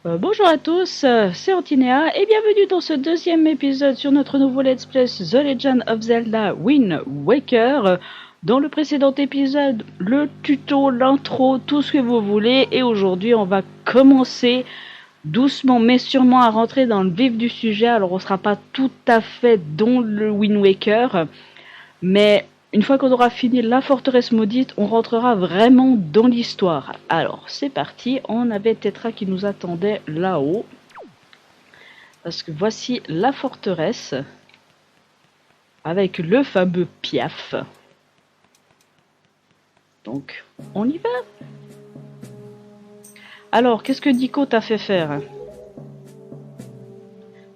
Bonjour à tous, c'est Antinéa et bienvenue dans ce deuxième épisode sur notre nouveau Let's Play The Legend of Zelda Wind Waker. Dans le précédent épisode, le tuto, l'intro, tout ce que vous voulez, et aujourd'hui on va commencer doucement mais sûrement à rentrer dans le vif du sujet. Alors on sera pas tout à fait dans le Wind Waker, mais une fois qu'on aura fini la forteresse maudite, on rentrera vraiment dans l'histoire. Alors, c'est parti. On avait Tetra qui nous attendait là-haut. Parce que voici la forteresse. Avec le fameux Piaf. Donc, on y va. Alors, qu'est-ce que Nico t'a fait faire?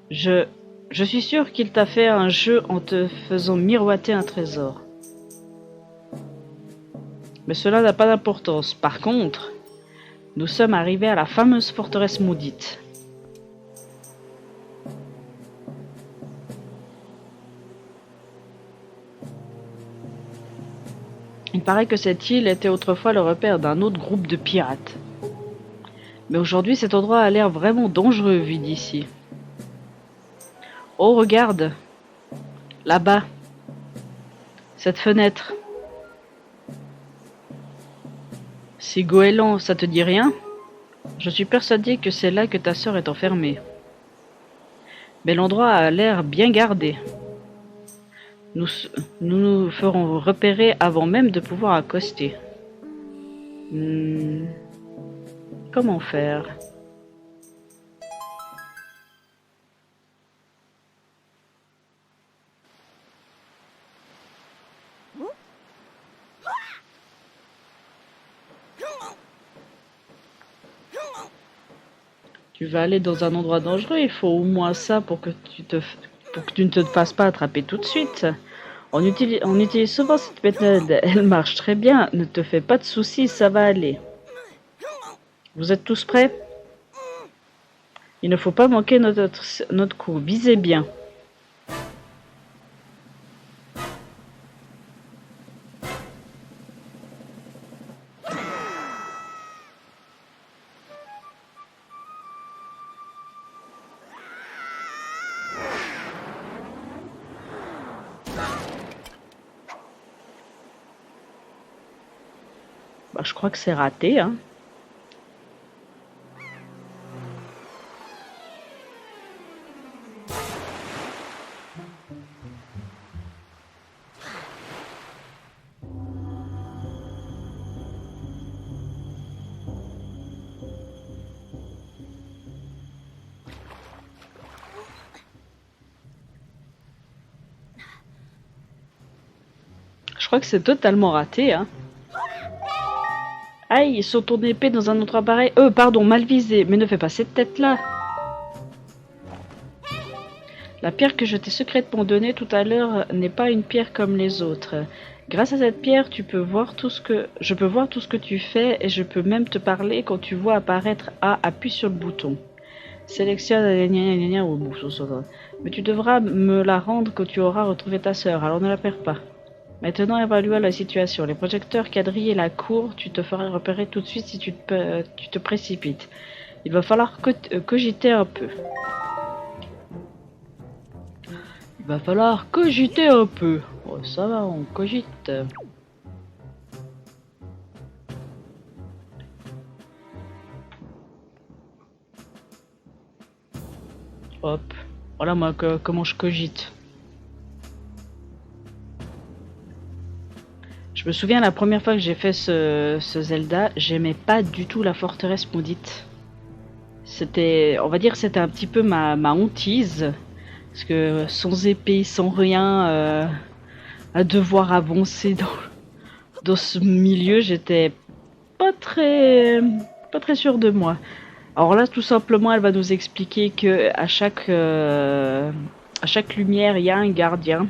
Je suis sûr qu'il t'a fait un jeu en te faisant miroiter un trésor. Mais cela n'a pas d'importance. Par contre, nous sommes arrivés à la fameuse forteresse maudite. Il paraît que cette île était autrefois le repère d'un autre groupe de pirates. Mais aujourd'hui, cet endroit a l'air vraiment dangereux vu d'ici. Oh, regarde! Là-bas. Cette fenêtre. C'est goéland, ça te dit rien? Je suis persuadé que c'est là que ta sœur est enfermée. Mais l'endroit a l'air bien gardé. Nous nous ferons repérer avant même de pouvoir accoster. Comment faire? Tu vas aller dans un endroit dangereux, il faut au moins ça pour que tu ne te fasses pas attraper tout de suite. On utilise souvent cette méthode, elle marche très bien, ne te fais pas de soucis, ça va aller. Vous êtes tous prêts? Il ne faut pas manquer notre coup, visez bien. Bah, je crois que c'est raté, hein. Je crois que c'est totalement raté, hein. Aïe, ils sont ton épée dans un autre appareil. Pardon, mal visé, mais ne fais pas cette tête-là. La pierre que je t'ai secrètement donnée tout à l'heure n'est pas une pierre comme les autres. Grâce à cette pierre, je peux voir tout ce que tu fais et je peux même te parler quand tu vois apparaître A, appuie sur le bouton. Sélectionne mais tu devras me la rendre quand tu auras retrouvé ta sœur, alors ne la perds pas. Maintenant, évalue la situation. Les projecteurs quadrillent la cour, tu te feras repérer tout de suite si tu te précipites. Il va falloir cogiter un peu. Il va falloir cogiter un peu. Oh, ça va, on cogite. Hop. Voilà moi comment je cogite. Je me souviens la première fois que j'ai fait ce Zelda, j'aimais pas du tout la forteresse maudite. C'était, on va dire, c'était un petit peu ma hantise. Parce que sans épée, sans rien, à devoir avancer dans ce milieu, j'étais pas très sûre de moi. Alors là, tout simplement, elle va nous expliquer que à chaque lumière, il y a un gardien.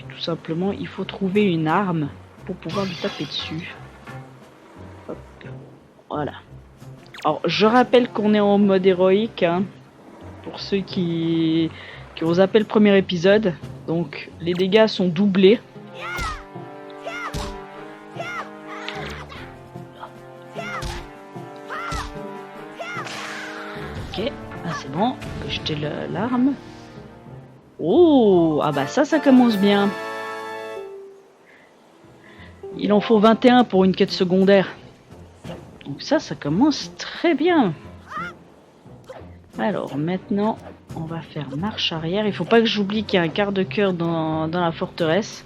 Et tout simplement, il faut trouver une arme pour pouvoir lui taper dessus. Hop. Voilà. Alors, je rappelle qu'on est en mode héroïque, hein, pour ceux qui ont zappé le premier épisode. Donc, les dégâts sont doublés. Ok, ah c'est bon, on peut jeter l'arme. Oh, ah bah ça commence bien. Il en faut 21 pour une quête secondaire. Donc ça commence très bien. Alors maintenant, on va faire marche arrière. Il faut pas que j'oublie qu'il y a un quart de cœur dans la forteresse.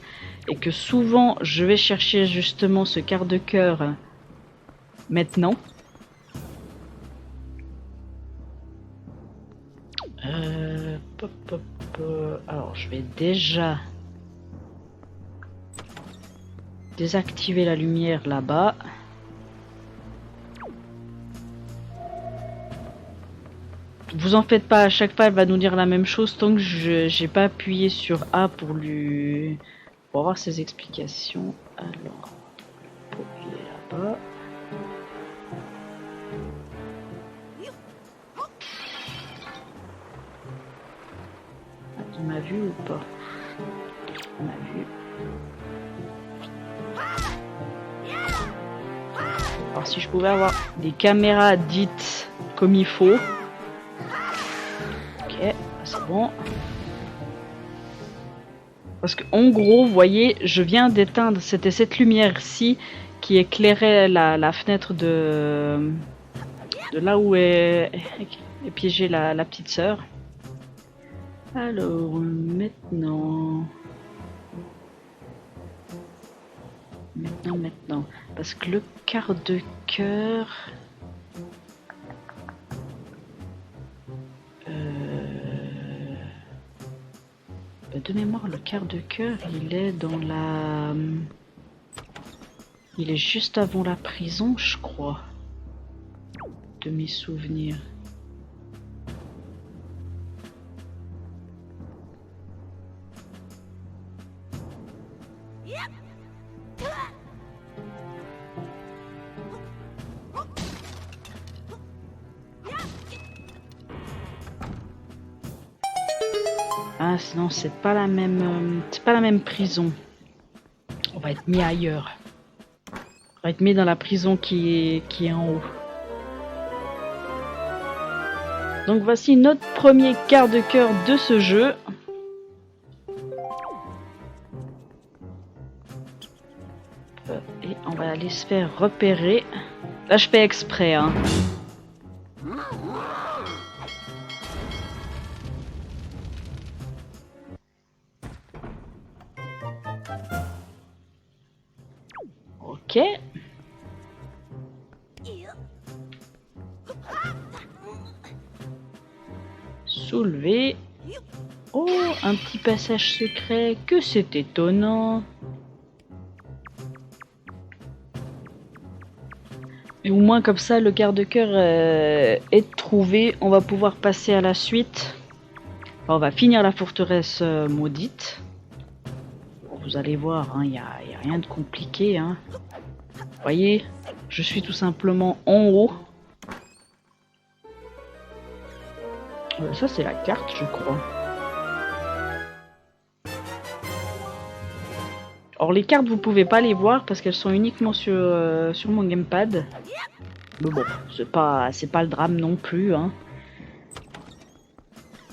Et que souvent, je vais chercher justement ce quart de cœur maintenant. Alors, je vais déjà désactiver la lumière là-bas. Vous en faites pas, à chaque fois elle va nous dire la même chose tant que j'ai pas appuyé sur A pour avoir ses explications. Alors, il est là-bas. Il m'a vu ou pas? Il m'a vu. Alors si je pouvais avoir des caméras dites comme il faut. Ok, c'est bon. Parce que en gros, vous voyez, je viens d'éteindre, c'était cette lumière-ci qui éclairait la fenêtre de là où est piégée la petite sœur. Alors, maintenant, parce que le quart de cœur, de mémoire, le quart de cœur, il est dans il est juste avant la prison, je crois, de mes souvenirs. Ah, sinon c'est pas la même prison. On va être mis ailleurs. On va être mis dans la prison qui est en haut. Donc voici notre premier quart de cœur de ce jeu. Et on va aller se faire repérer. Là je fais exprès, hein. Ok. Soulever. Oh, un petit passage secret. Que c'est étonnant. Et au moins comme ça, le quart de cœur est trouvé. On va pouvoir passer à la suite. Enfin, on va finir la forteresse maudite. Vous allez voir, il n'y a rien de compliqué. Hein. Vous voyez, je suis tout simplement en haut. Ça, c'est la carte, je crois. Or, les cartes, vous pouvez pas les voir parce qu'elles sont uniquement sur mon gamepad. Mais bon, c'est pas le drame non plus. Hein.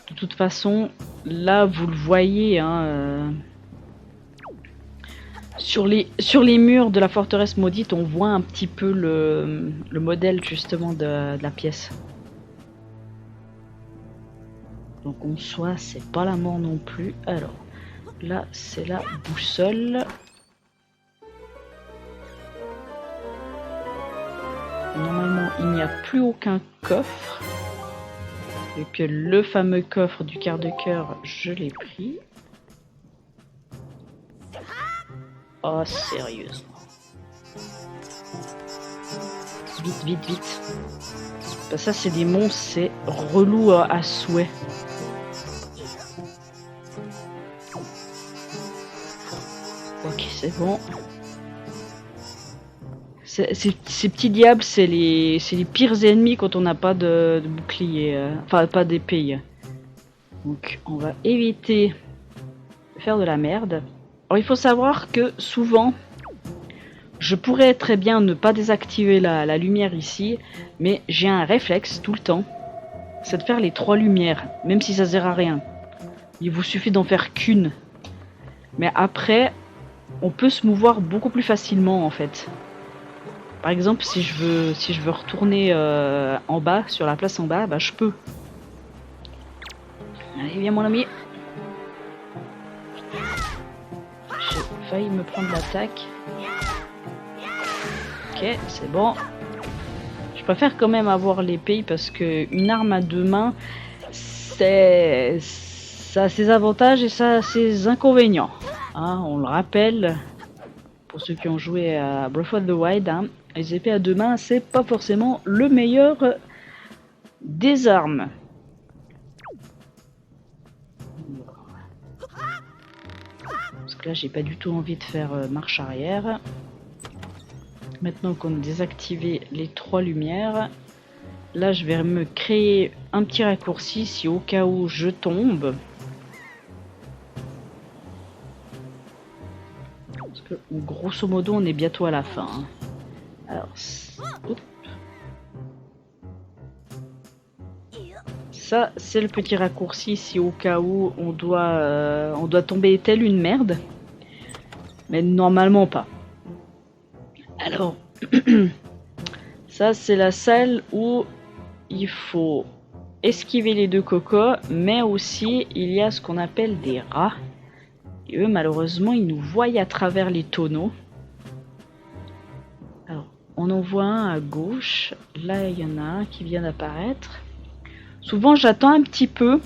De toute façon, là, vous le voyez. Hein, sur les murs de la forteresse maudite, on voit un petit peu le modèle justement de la pièce. Donc en soi, c'est pas la mort non plus. Alors, là, c'est la boussole. Normalement, il n'y a plus aucun coffre. Vu que le fameux coffre du quart de cœur, je l'ai pris. Oh, sérieusement. Vite, vite, vite. Bah, ça, c'est des monstres, c'est relou à souhait. Ok, c'est bon. Ces petits diables, c'est les pires ennemis quand on n'a pas de bouclier. Enfin, pas d'épée. Donc, on va éviter de faire de la merde. Alors, il faut savoir que souvent, je pourrais très bien ne pas désactiver la lumière ici, mais j'ai un réflexe tout le temps c'est de faire les 3 lumières, même si ça sert à rien. Il vous suffit d'en faire qu'une. Mais après, on peut se mouvoir beaucoup plus facilement en fait. Par exemple, si je veux retourner en bas, sur la place en bas, bah je peux. Allez, viens mon ami. J'ai failli me prendre l'attaque. Ok, c'est bon. Je préfère quand même avoir l'épée parce que une arme à 2 mains, ça a ses avantages et ça a ses inconvénients. Hein, on le rappelle, pour ceux qui ont joué à Breath of the Wild, hein, les épées à 2 mains, c'est pas forcément le meilleur des armes. Parce que là, j'ai pas du tout envie de faire marche arrière. Maintenant qu'on a désactivé les 3 lumières, là je vais me créer un petit raccourci si au cas où je tombe. Parce que grosso modo on est bientôt à la fin. Hein. Alors, ça c'est le petit raccourci si au cas où on doit tomber telle une merde. Mais normalement pas. Alors, ça c'est la salle où il faut esquiver les 2 cocos, mais aussi il y a ce qu'on appelle des rats. Et eux, malheureusement, ils nous voient à travers les tonneaux. Alors, on en voit un à gauche. Là, il y en a un qui vient d'apparaître. Souvent, j'attends un petit peu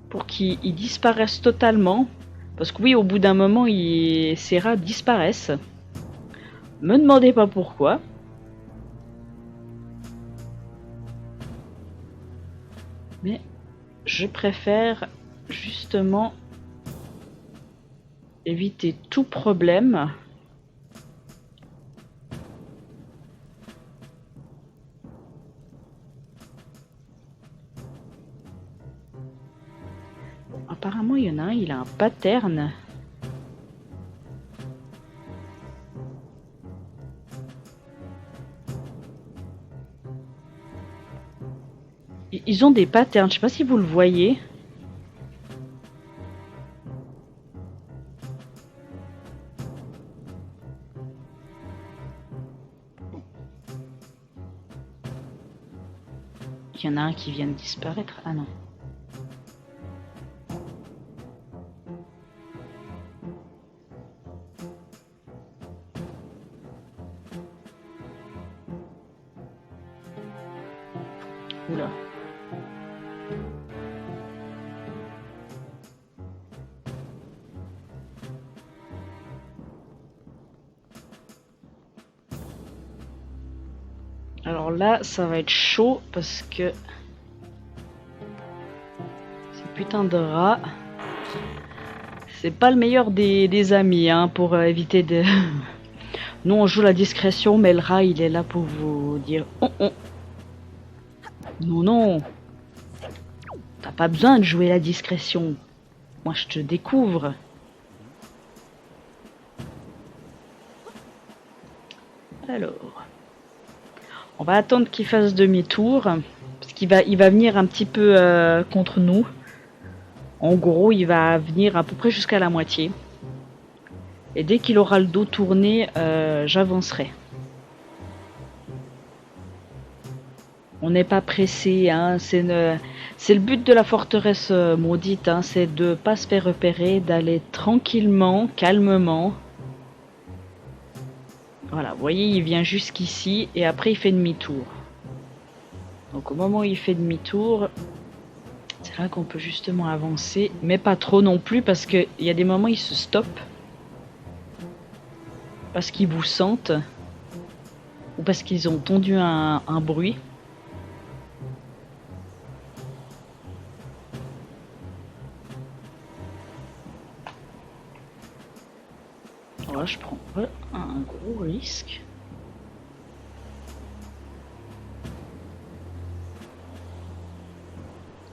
pour qu'ils disparaissent totalement. Parce que oui, au bout d'un moment, ces rats disparaissent. Me demandez pas pourquoi. Mais je préfère justement éviter tout problème. Apparemment, il y en a un, il a un pattern. Ils ont des patterns, je sais pas si vous le voyez. Il y en a un qui vient de disparaître. Ah non. Oula. Alors là, ça va être chaud parce que ces putains de rats, c'est pas le meilleur des amis hein, pour éviter de... Nous on joue la discrétion, mais le rat il est là pour vous dire oh, oh. Non, non, t'as pas besoin de jouer la discrétion. Moi je te découvre. Alors, on va attendre qu'il fasse demi-tour parce qu'il va venir un petit peu contre nous. En gros, il va venir à peu près jusqu'à la moitié. Et dès qu'il aura le dos tourné, j'avancerai. On n'est pas pressé, hein. C'est le but de la forteresse maudite, hein. C'est de pas se faire repérer, d'aller tranquillement, calmement. Voilà, vous voyez, il vient jusqu'ici et après il fait demi-tour. Donc au moment où il fait demi-tour, c'est là qu'on peut justement avancer, mais pas trop non plus parce qu'il y a des moments où il se stoppe. Parce qu'ils vous sentent ou parce qu'ils ont entendu un bruit. Alors là, je prends un gros risque.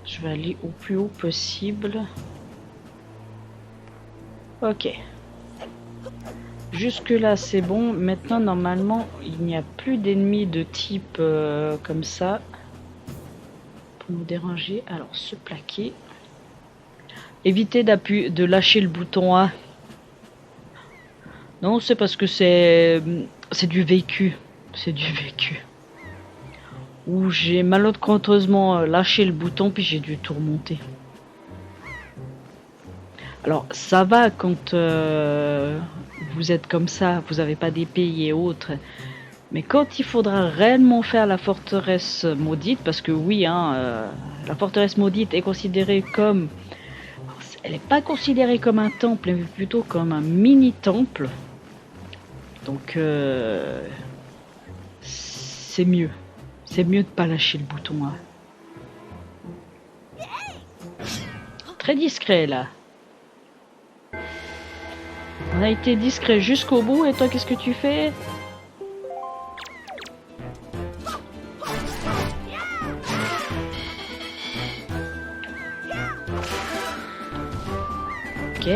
Je vais aller au plus haut possible. Ok. Jusque là c'est bon. Maintenant normalement il n'y a plus d'ennemis de type comme ça. pour nous déranger. Alors, se plaquer. Évitez de lâcher le bouton A. Non, c'est parce que c'est du vécu. C'est du vécu. Où j'ai malencontreusement lâché le bouton puis j'ai dû tout remonter. Alors ça va quand vous êtes comme ça, vous n'avez pas d'épée et autres. Mais quand il faudra réellement faire la forteresse maudite, parce que oui, la forteresse maudite est considérée comme... Elle n'est pas considérée comme un temple, mais plutôt comme un mini-temple. Donc c'est mieux. C'est mieux de pas lâcher le bouton. Très discret là. On a été discret jusqu'au bout et toi qu'est-ce que tu fais? Ok.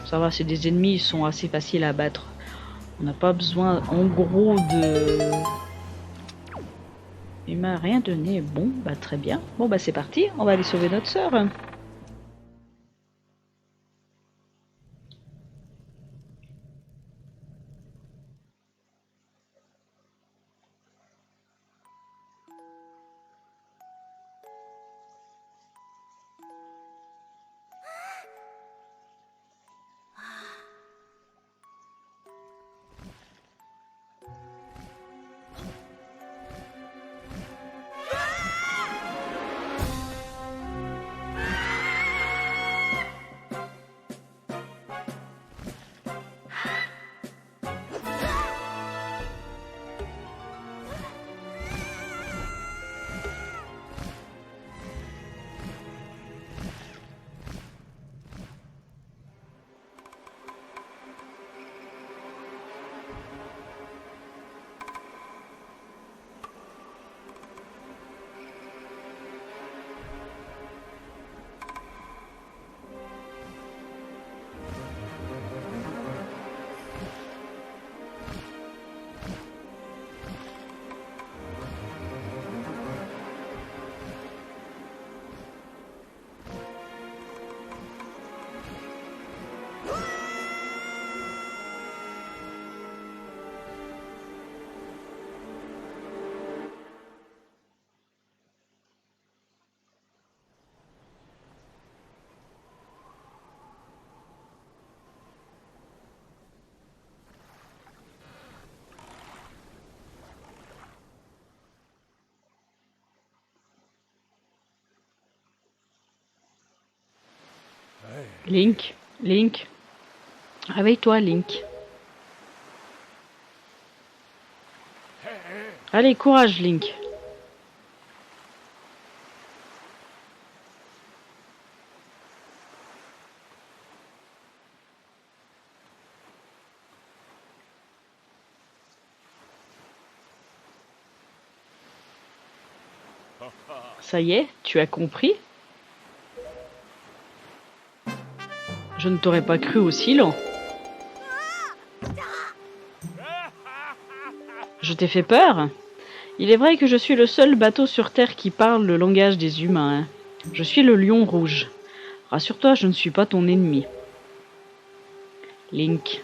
Ça va, c'est des ennemis, ils sont assez faciles à battre. On n'a pas besoin en gros de... Il m'a rien donné. Bon, bah très bien. Bon bah c'est parti, on va aller sauver notre sœur. Link, Link, réveille-toi Link. Allez, courage Link. Ça y est, tu as compris? Je ne t'aurais pas cru aussi lent. Je t'ai fait peur? Il est vrai que je suis le seul bateau sur Terre qui parle le langage des humains. Je suis le lion rouge. Rassure-toi, je ne suis pas ton ennemi. Link.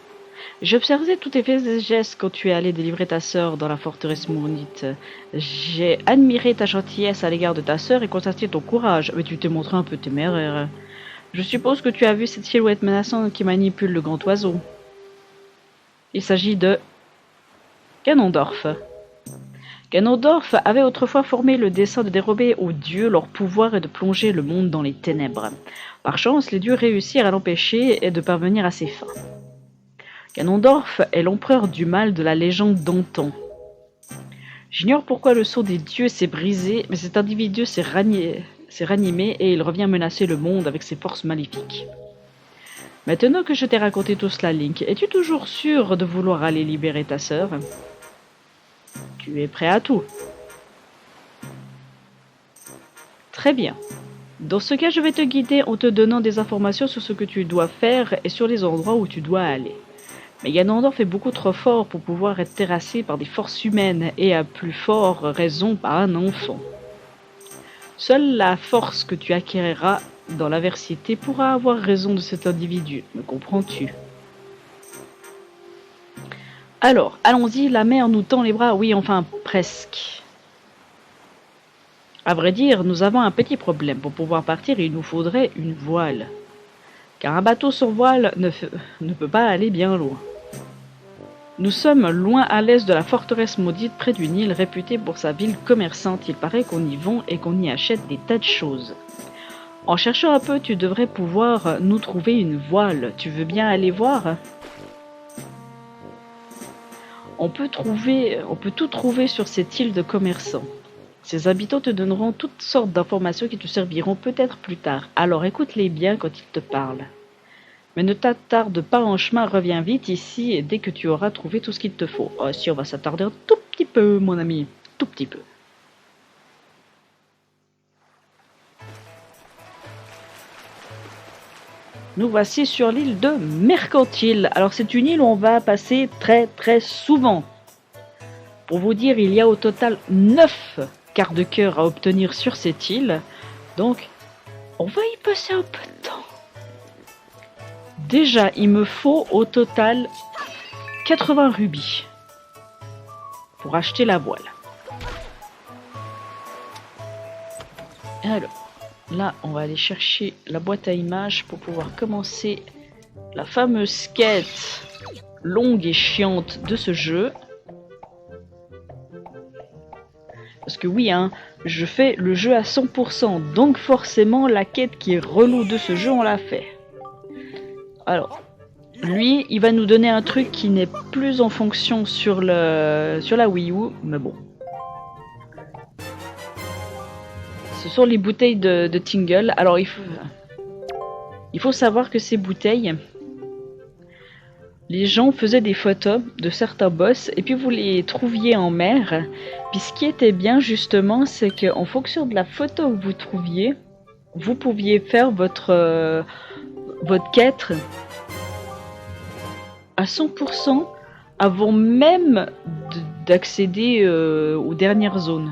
J'observais tous tes faits et gestes quand tu es allé délivrer ta sœur dans la forteresse maudite. J'ai admiré ta gentillesse à l'égard de ta sœur et constaté ton courage, mais tu t'es montré un peu téméraire. Je suppose que tu as vu cette silhouette menaçante qui manipule le grand oiseau. Il s'agit de Ganondorf. Ganondorf avait autrefois formé le dessein de dérober aux dieux leur pouvoir et de plonger le monde dans les ténèbres. Par chance, les dieux réussirent à l'empêcher et de parvenir à ses fins. Ganondorf est l'empereur du mal de la légende d'antan. J'ignore pourquoi le sceau des dieux s'est brisé, mais cet individu s'est ranimé et il revient menacer le monde avec ses forces maléfiques. Maintenant que je t'ai raconté tout cela, Link, es-tu toujours sûr de vouloir aller libérer ta sœur? Tu es prêt à tout? Très bien. Dans ce cas, je vais te guider en te donnant des informations sur ce que tu dois faire et sur les endroits où tu dois aller. Mais Ganondorf est beaucoup trop fort pour pouvoir être terrassé par des forces humaines et à plus forte raison par un enfant. Seule la force que tu acquériras dans l'adversité pourra avoir raison de cet individu. Me comprends-tu? Alors, allons-y, la mer nous tend les bras. Oui, enfin, presque. À vrai dire, nous avons un petit problème. Pour pouvoir partir, il nous faudrait une voile. Car un bateau sans voile ne peut pas aller bien loin. Nous sommes loin à l'est de la forteresse maudite près d'une île réputée pour sa ville commerçante. Il paraît qu'on y vend et qu'on y achète des tas de choses. En cherchant un peu, tu devrais pouvoir nous trouver une voile. Tu veux bien aller voir? On peut tout trouver sur cette île de commerçants. Ses habitants te donneront toutes sortes d'informations qui te serviront peut-être plus tard. Alors écoute-les bien quand ils te parlent. Mais ne t'attarde pas en chemin, reviens vite ici dès que tu auras trouvé tout ce qu'il te faut. Oh, si, on va s'attarder un tout petit peu, mon ami. Tout petit peu. Nous voici sur l'île de Mercantile. Alors c'est une île où on va passer très souvent. Pour vous dire, il y a au total 9 quarts de cœur à obtenir sur cette île. Donc, on va y passer un peu de temps. Déjà, il me faut au total 80 rubis pour acheter la voile. Alors, là, on va aller chercher la boîte à images pour pouvoir commencer la fameuse quête longue et chiante de ce jeu. Parce que oui, hein, je fais le jeu à 100%, donc forcément la quête qui est relou de ce jeu, on l'a fait. Alors, lui, il va nous donner un truc qui n'est plus en fonction sur la Wii U, mais bon. Ce sont les bouteilles de Tingle. Alors, il faut savoir que ces bouteilles, les gens faisaient des photos de certains boss et puis vous les trouviez en mer. Puis ce qui était bien justement, c'est qu'en fonction de la photo que vous trouviez, vous pouviez faire votre quête à 100% avant même d'accéder aux dernières zones.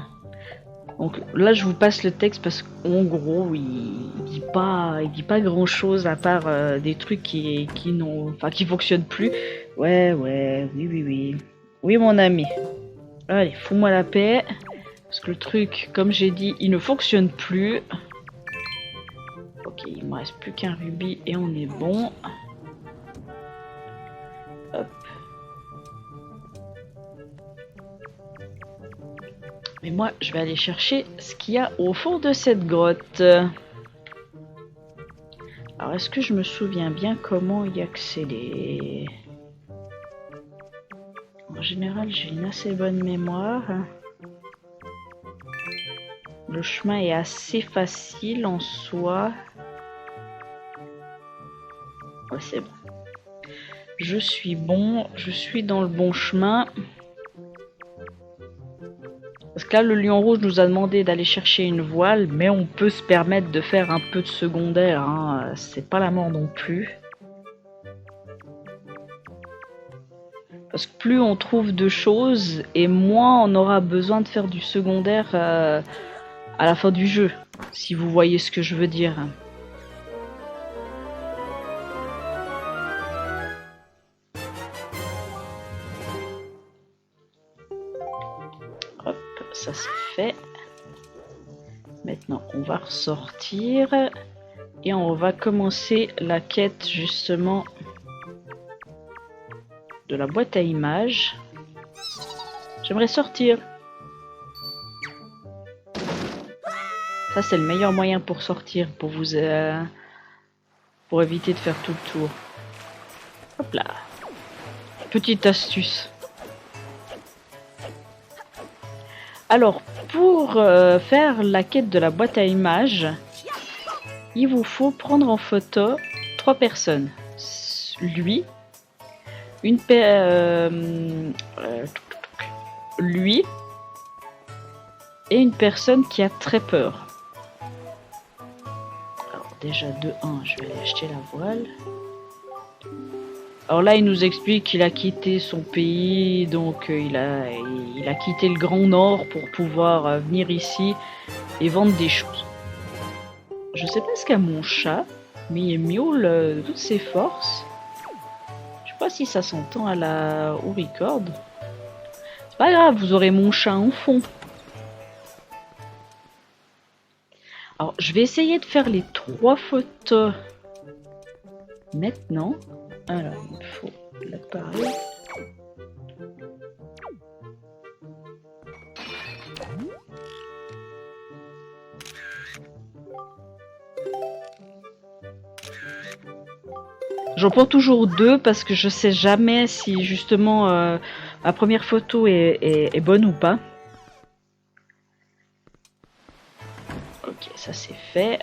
Donc là je vous passe le texte parce qu'en gros il dit pas grand chose à part des trucs qui fonctionnent plus. Ouais, oui. Oui mon ami. Allez, fous-moi la paix. Parce que le truc, comme j'ai dit, il ne fonctionne plus. Ok, il me reste plus qu'un rubis et on est bon. Hop. Mais moi, je vais aller chercher ce qu'il y a au fond de cette grotte. Alors, est-ce que je me souviens bien comment y accéder? En général, j'ai une assez bonne mémoire. Le chemin est assez facile en soi. Ouais, c'est bon. Je suis dans le bon chemin. Parce que là, le lion rouge nous a demandé d'aller chercher une voile, mais on peut se permettre de faire un peu de secondaire, hein. C'est pas la mort non plus. Parce que plus on trouve de choses, et moins on aura besoin de faire du secondaire à la fin du jeu, si vous voyez ce que je veux dire. Hop, ça c'est fait. Maintenant, on va ressortir et on va commencer la quête justement de la boîte à images. J'aimerais sortir. Ça, c'est le meilleur moyen pour sortir, pour éviter de faire tout le tour. Hop là. Petite astuce. Alors, pour faire la quête de la boîte à images, il vous faut prendre en photo 3 personnes. Lui, lui et une personne qui a très peur. Alors déjà de 1, je vais aller acheter la voile. Alors là, il nous explique qu'il a quitté son pays, donc il a quitté le Grand Nord pour pouvoir venir ici. et vendre des choses. Je sais pas ce qu'a mon chat, mais il miaule de toutes ses forces. Je sais pas si ça s'entend au record. C'est pas grave, vous aurez mon chat en fond. Alors, je vais essayer de faire les 3 photos maintenant. Alors, il faut l'appareil. J'en prends toujours 2 parce que je sais jamais si justement ma première photo est bonne ou pas. Ok, ça c'est fait.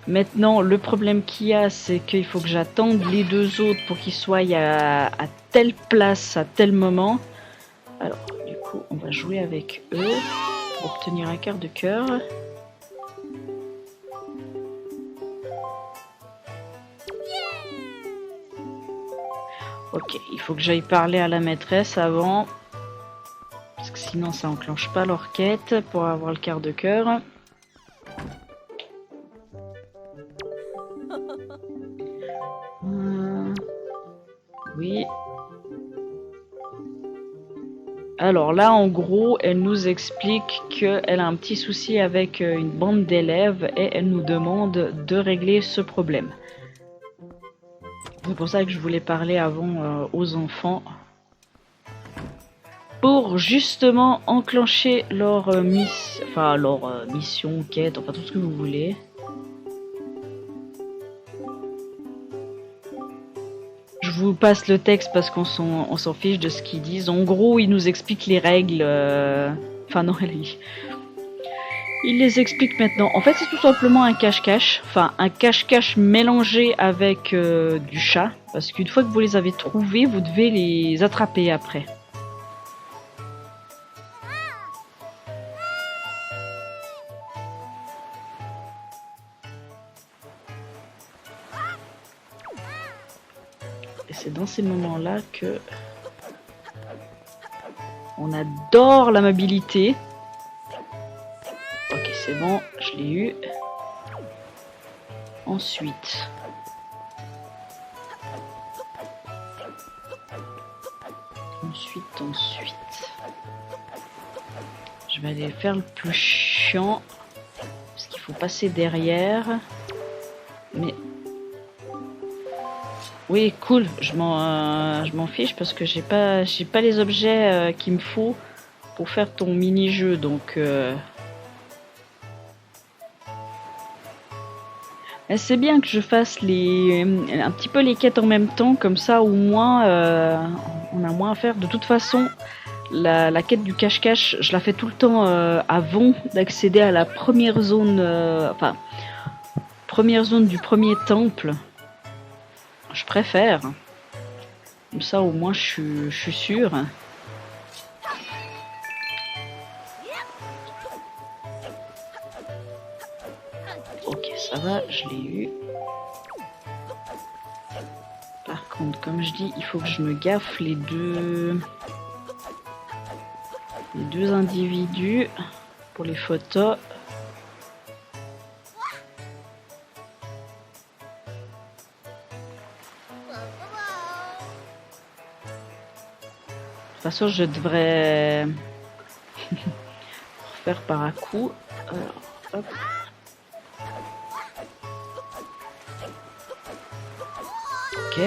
Maintenant, le problème qu'il y a, c'est qu'il faut que j'attende les 2 autres pour qu'ils soient à telle place, à tel moment. Alors, du coup, on va jouer avec eux pour obtenir un quart de cœur. Ok, il faut que j'aille parler à la maîtresse avant. Parce que sinon ça enclenche pas l'orquette pour avoir le quart de cœur. Oui. Alors là, en gros, elle nous explique qu'elle a un petit souci avec une bande d'élèves et elle nous demande de régler ce problème. C'est pour ça que je voulais parler avant aux enfants. Pour justement enclencher leur mission, quête, enfin tout ce que vous voulez. Je vous passe le texte parce qu'on s'en fiche de ce qu'ils disent. En gros, ils nous expliquent les règles. Enfin non, il les explique maintenant. En fait, c'est tout simplement un cache-cache. Enfin, un cache-cache mélangé avec du chat. Parce qu'une fois que vous les avez trouvés, vous devez les attraper après. Et c'est dans ces moments-là que on adore l'amabilité. Ok, c'est bon, je l'ai eu. Ensuite, je vais aller faire le plus chiant parce qu'il faut passer derrière. Mais oui, cool. Je m'en fiche parce que j'ai pas les objets qu'il me faut pour faire ton mini-jeu, donc. C'est bien que je fasse un petit peu les quêtes en même temps, comme ça au moins on a moins à faire. De toute façon, la quête du cache-cache, je la fais tout le temps avant d'accéder à la première zone, première zone du premier temple. Je préfère. Comme ça au moins je suis sûre. Ok, ça va, je l'ai eu. Par contre, comme je dis, il faut que je me gaffe les deux individus pour les photos. De toute façon, je devrais refaire par à coup. Alors, hop. Ok.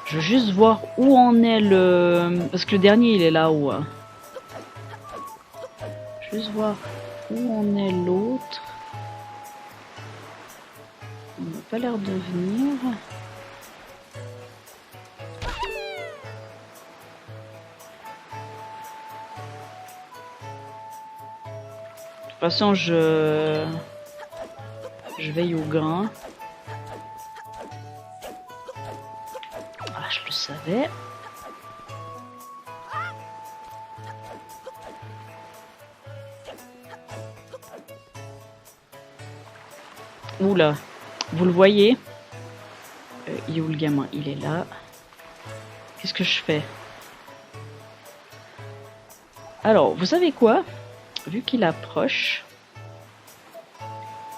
Je veux juste voir où en est le... Parce que le dernier, il est là-haut. Je veux juste voir où en est l'autre. Il n'a pas l'air de venir. De toute façon, je veille au grain. Ah, je le savais. Oula, vous le voyez? Il est où le gamin? Il est là. Qu'est-ce que je fais? Alors, vous savez quoi? vu qu'il approche,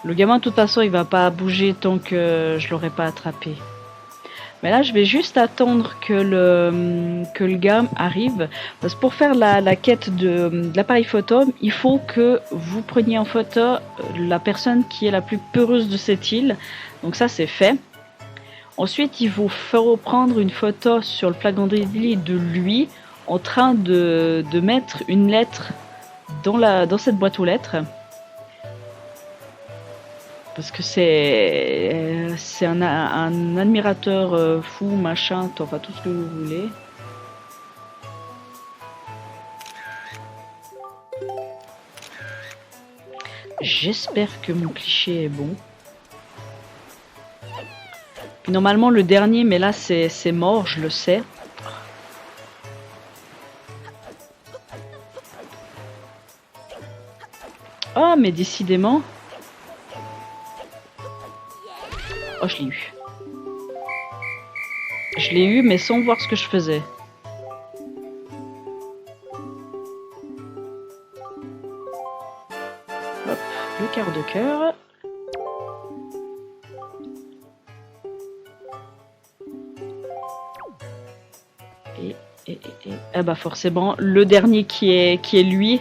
le gamin de toute façon il va pas bouger tant que je l'aurai pas attrapé. Mais là je vais juste attendre que le gars arrive, parce que pour faire la quête de l'appareil photo, il faut que vous preniez en photo la personne qui est la plus peureuse de cette île. Donc ça c'est fait. Ensuite il vous faut prendre une photo sur le plagondrier de lui en train de mettre une lettre dans cette boîte aux lettres. Parce que c'est un admirateur fou, machin, enfin tout ce que vous voulez. J'espère que mon cliché est bon. Puis normalement le dernier, mais là c'est mort, je le sais. Oh, mais décidément. Oh, je l'ai eu. Je l'ai eu, mais sans voir ce que je faisais. Hop, le quart de cœur. Et ah bah forcément, le dernier qui est lui,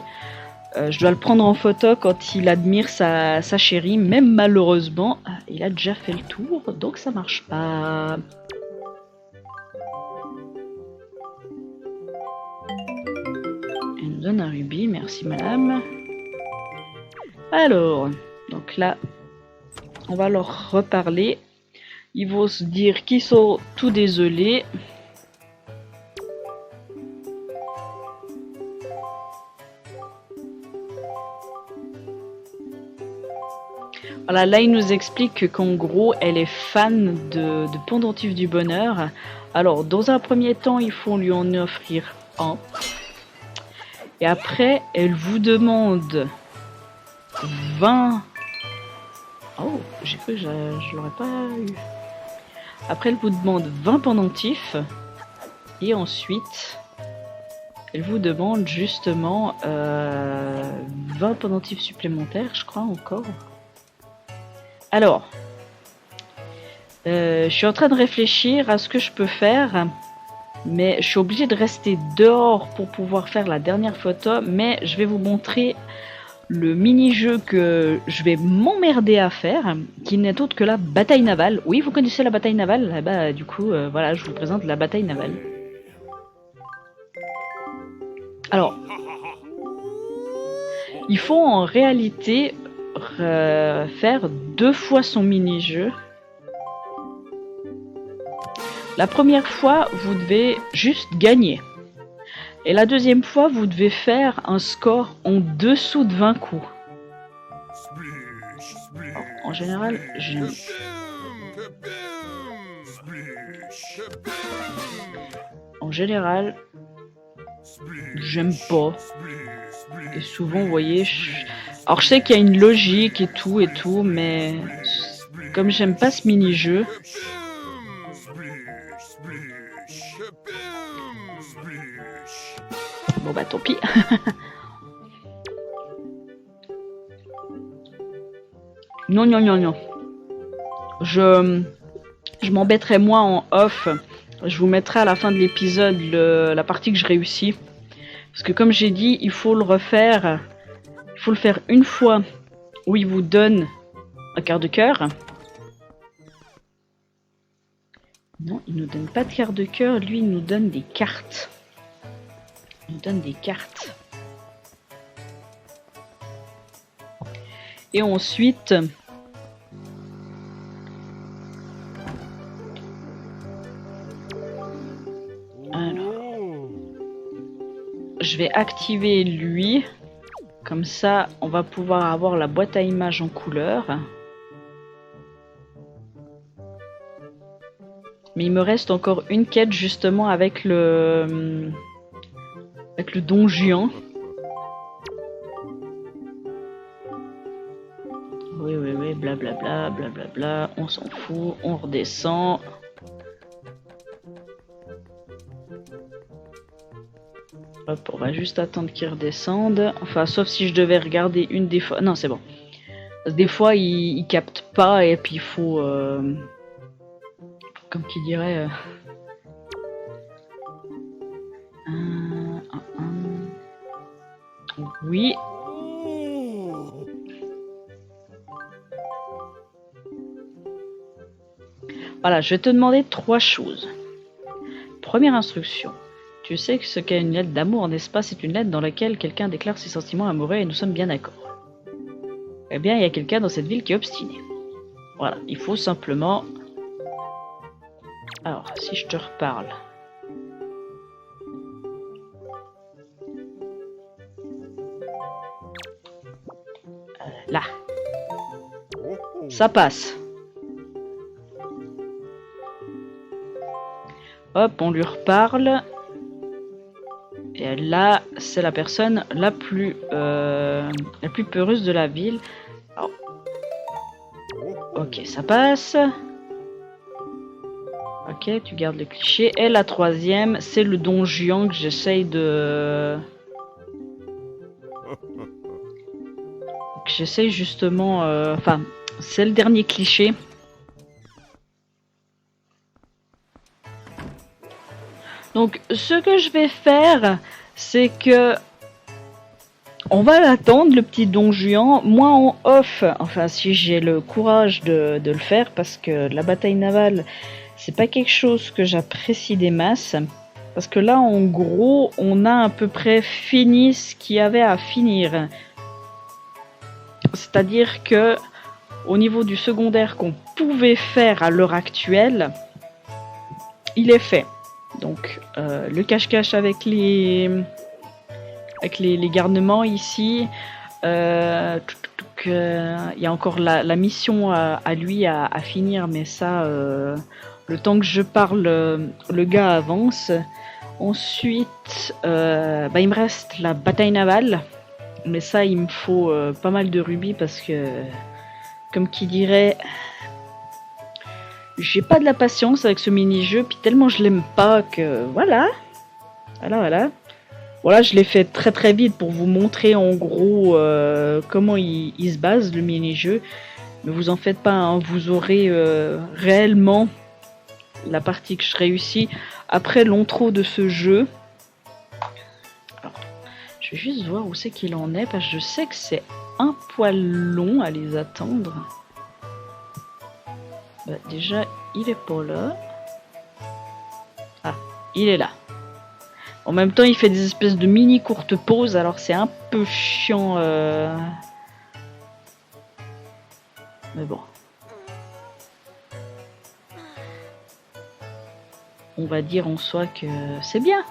je dois le prendre en photo quand il admire sa chérie, même malheureusement, il a déjà fait le tour, donc ça marche pas. Il nous donne un rubis, merci madame. Alors, donc là, on va leur reparler. Ils vont se dire qu'ils sont tout désolés. Voilà, là il nous explique qu'en gros elle est fan de pendentifs du bonheur. Alors dans un premier temps il faut lui en offrir un. Et après elle vous demande 20... Oh, j'ai cru que je l'aurais pas eu. Après elle vous demande 20 pendentifs. Et ensuite elle vous demande justement 20 pendentifs supplémentaires, je crois encore. Alors, je suis en train de réfléchir à ce que je peux faire, mais je suis obligée de rester dehors pour pouvoir faire la dernière photo, mais je vais vous montrer le mini-jeu que je vais m'emmerder à faire, qui n'est autre que la bataille navale. Oui, vous connaissez la bataille navale? Eh bah, du coup, voilà, je vous présente la bataille navale. Alors, il faut en réalité faire 2 fois son mini-jeu. La première fois, vous devez juste gagner. Et la deuxième fois, vous devez faire un score en dessous de 20 coups. Alors, en général, j'aime pas. Et souvent, vous voyez, alors je sais qu'il y a une logique et tout, mais comme j'aime pas ce mini-jeu, bon bah tant pis. Non. Je m'embêterai moi en off. Je vous mettrai à la fin de l'épisode la partie que je réussis. Parce que comme j'ai dit, il faut le refaire. Il faut le faire une fois où il vous donne un quart de cœur. Non, il nous donne pas de quart de cœur. Lui, il nous donne des cartes. Il nous donne des cartes. Et ensuite... Alors... Je vais activer lui. Comme ça, on va pouvoir avoir la boîte à images en couleur. Mais il me reste encore une quête justement avec le don Juan. Oui, blablabla, on s'en fout, on redescend. Hop, on va juste attendre qu'il redescende. Enfin, sauf si je devais regarder une des fois. Non, c'est bon. Parce que des fois, il capte pas et puis il faut... comme qui dirait... Oui. Voilà, je vais te demander 3 choses. Première instruction. Tu sais que ce qu'est une lettre d'amour, n'est-ce pas? C'est une lettre dans laquelle quelqu'un déclare ses sentiments amoureux et nous sommes bien d'accord. Eh bien, il y a quelqu'un dans cette ville qui est obstiné. Voilà, il faut simplement... Alors, si je te reparle... Là. Ça passe. Hop, on lui reparle. Et là, c'est la personne la plus peureuse de la ville. Alors, ok, ça passe. Ok, tu gardes le cliché. Et la troisième, c'est le Don Juan que j'essaye de... J'essaye justement... Enfin, c'est le dernier cliché. Donc, ce que je vais faire, c'est que... On va l'attendre, le petit Don Juan. Moi, en off, enfin, si j'ai le courage de le faire, parce que la bataille navale, c'est pas quelque chose que j'apprécie des masses. Parce que là, en gros, on a à peu près fini ce qu'il y avait à finir. C'est-à-dire que, au niveau du secondaire qu'on pouvait faire à l'heure actuelle, il est fait. Donc, le cache-cache avec les garnements ici. Il y a encore la mission à lui à finir, mais ça, le temps que je parle, le gars avance. Ensuite, il me reste la bataille navale, mais ça, il me faut pas mal de rubis parce que, comme qui dirait, j'ai pas de la patience avec ce mini-jeu, puis tellement je l'aime pas que voilà. Voilà, je l'ai fait très très vite pour vous montrer en gros comment il se base le mini-jeu. Ne vous en faites pas, hein, vous aurez réellement la partie que je réussis après l'intro de ce jeu. Alors, je vais juste voir où c'est qu'il en est, parce que je sais que c'est un poil long à les attendre. Bah, déjà, il est pas là. Ah, il est là. En même temps, il fait des espèces de mini courtes pauses, alors c'est un peu chiant. Mais bon. On va dire en soi que c'est bien.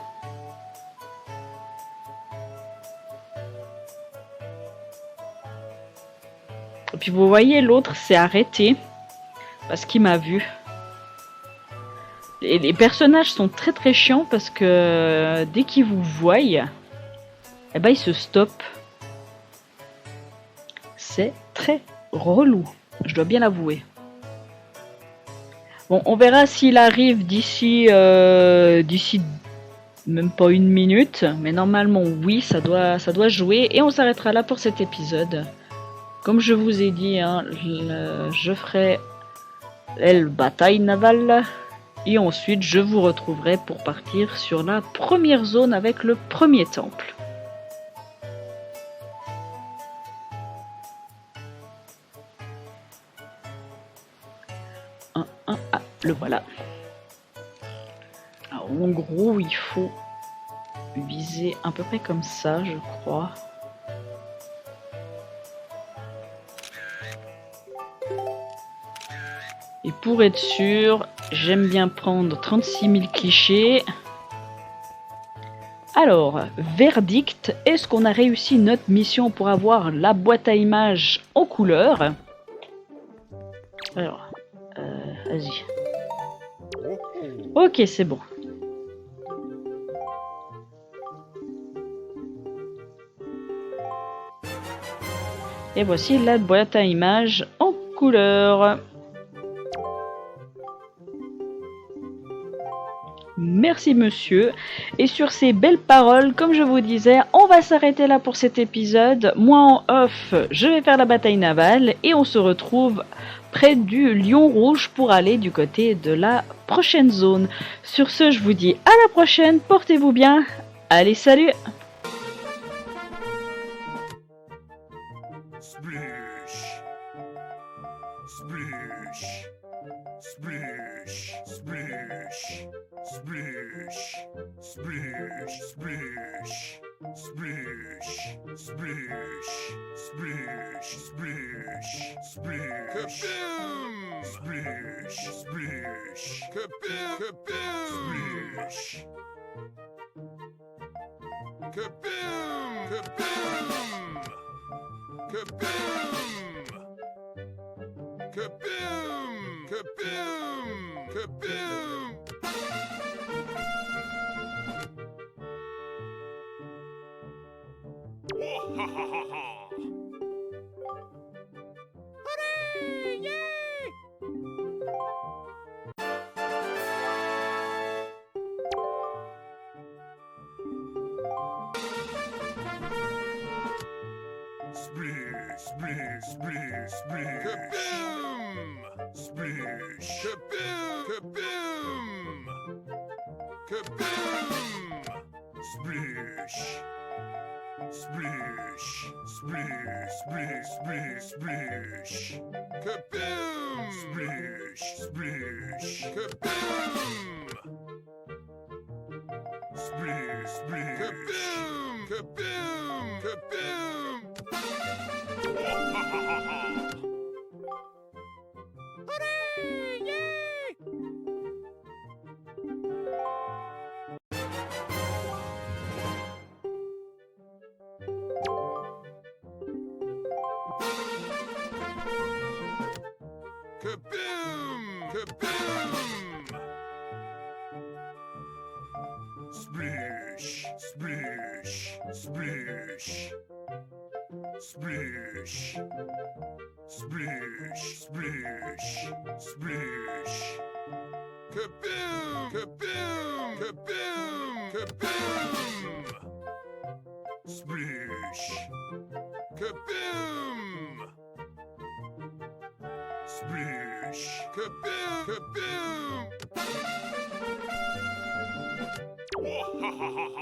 Et puis vous voyez, l'autre s'est arrêté parce qu'il m'a vu. Et les personnages sont très très chiants parce que dès qu'ils vous voient, eh ben ils se stoppent. C'est très relou, je dois bien l'avouer. Bon, on verra s'il arrive d'ici même pas 1 minute, mais normalement oui, ça doit jouer et on s'arrêtera là pour cet épisode. Comme je vous ai dit, hein, je ferai la bataille navale. Et ensuite, je vous retrouverai pour partir sur la première zone avec le premier temple. Le voilà. Alors, en gros, il faut viser à peu près comme ça, je crois. Et pour être sûr, j'aime bien prendre 36 000 clichés. Alors, verdict, est-ce qu'on a réussi notre mission pour avoir la boîte à images en couleur? Alors, vas-y. Ok, c'est bon. Et voici la boîte à images en couleur. merci monsieur. Et sur ces belles paroles, comme je vous disais, on va s'arrêter là pour cet épisode. Moi en off, je vais faire la bataille navale et on se retrouve près du Lion Rouge pour aller du côté de la prochaine zone. Sur ce, je vous dis à la prochaine, portez-vous bien. Allez, salut! Splish, splish, splish, splish, splish, splish, splish, splish, splish, splish, kaboom! Splish, splish, kaboom! Kaboom! Splish, kaboom! Kaboom! Kaboom! Kaboom! Kaboom! Kaboom! Oh, ha, ha, ha, ha! Hooray! Yay! Splish, splish, splish, splish. Kaboom! Splish. Kaboom! Kaboom! Kaboom! Splish. Splish, splish, splish, splish, splish. Kaboom! Splish, splish. Kaboom! Splish, splish. Kaboom! Kaboom! Kaboom! Oh, ha, ha, ha, ha! Hooray! Yay! Kaboom! Kaboom! Splish, splish, splish. Splish. Splish, splish, splish. Kaboom! Kaboom! Kaboom! Kaboom! Splish. Kaboom! Splish. Kaboom! Kaboom! Oh, ha, ha, ha, ha!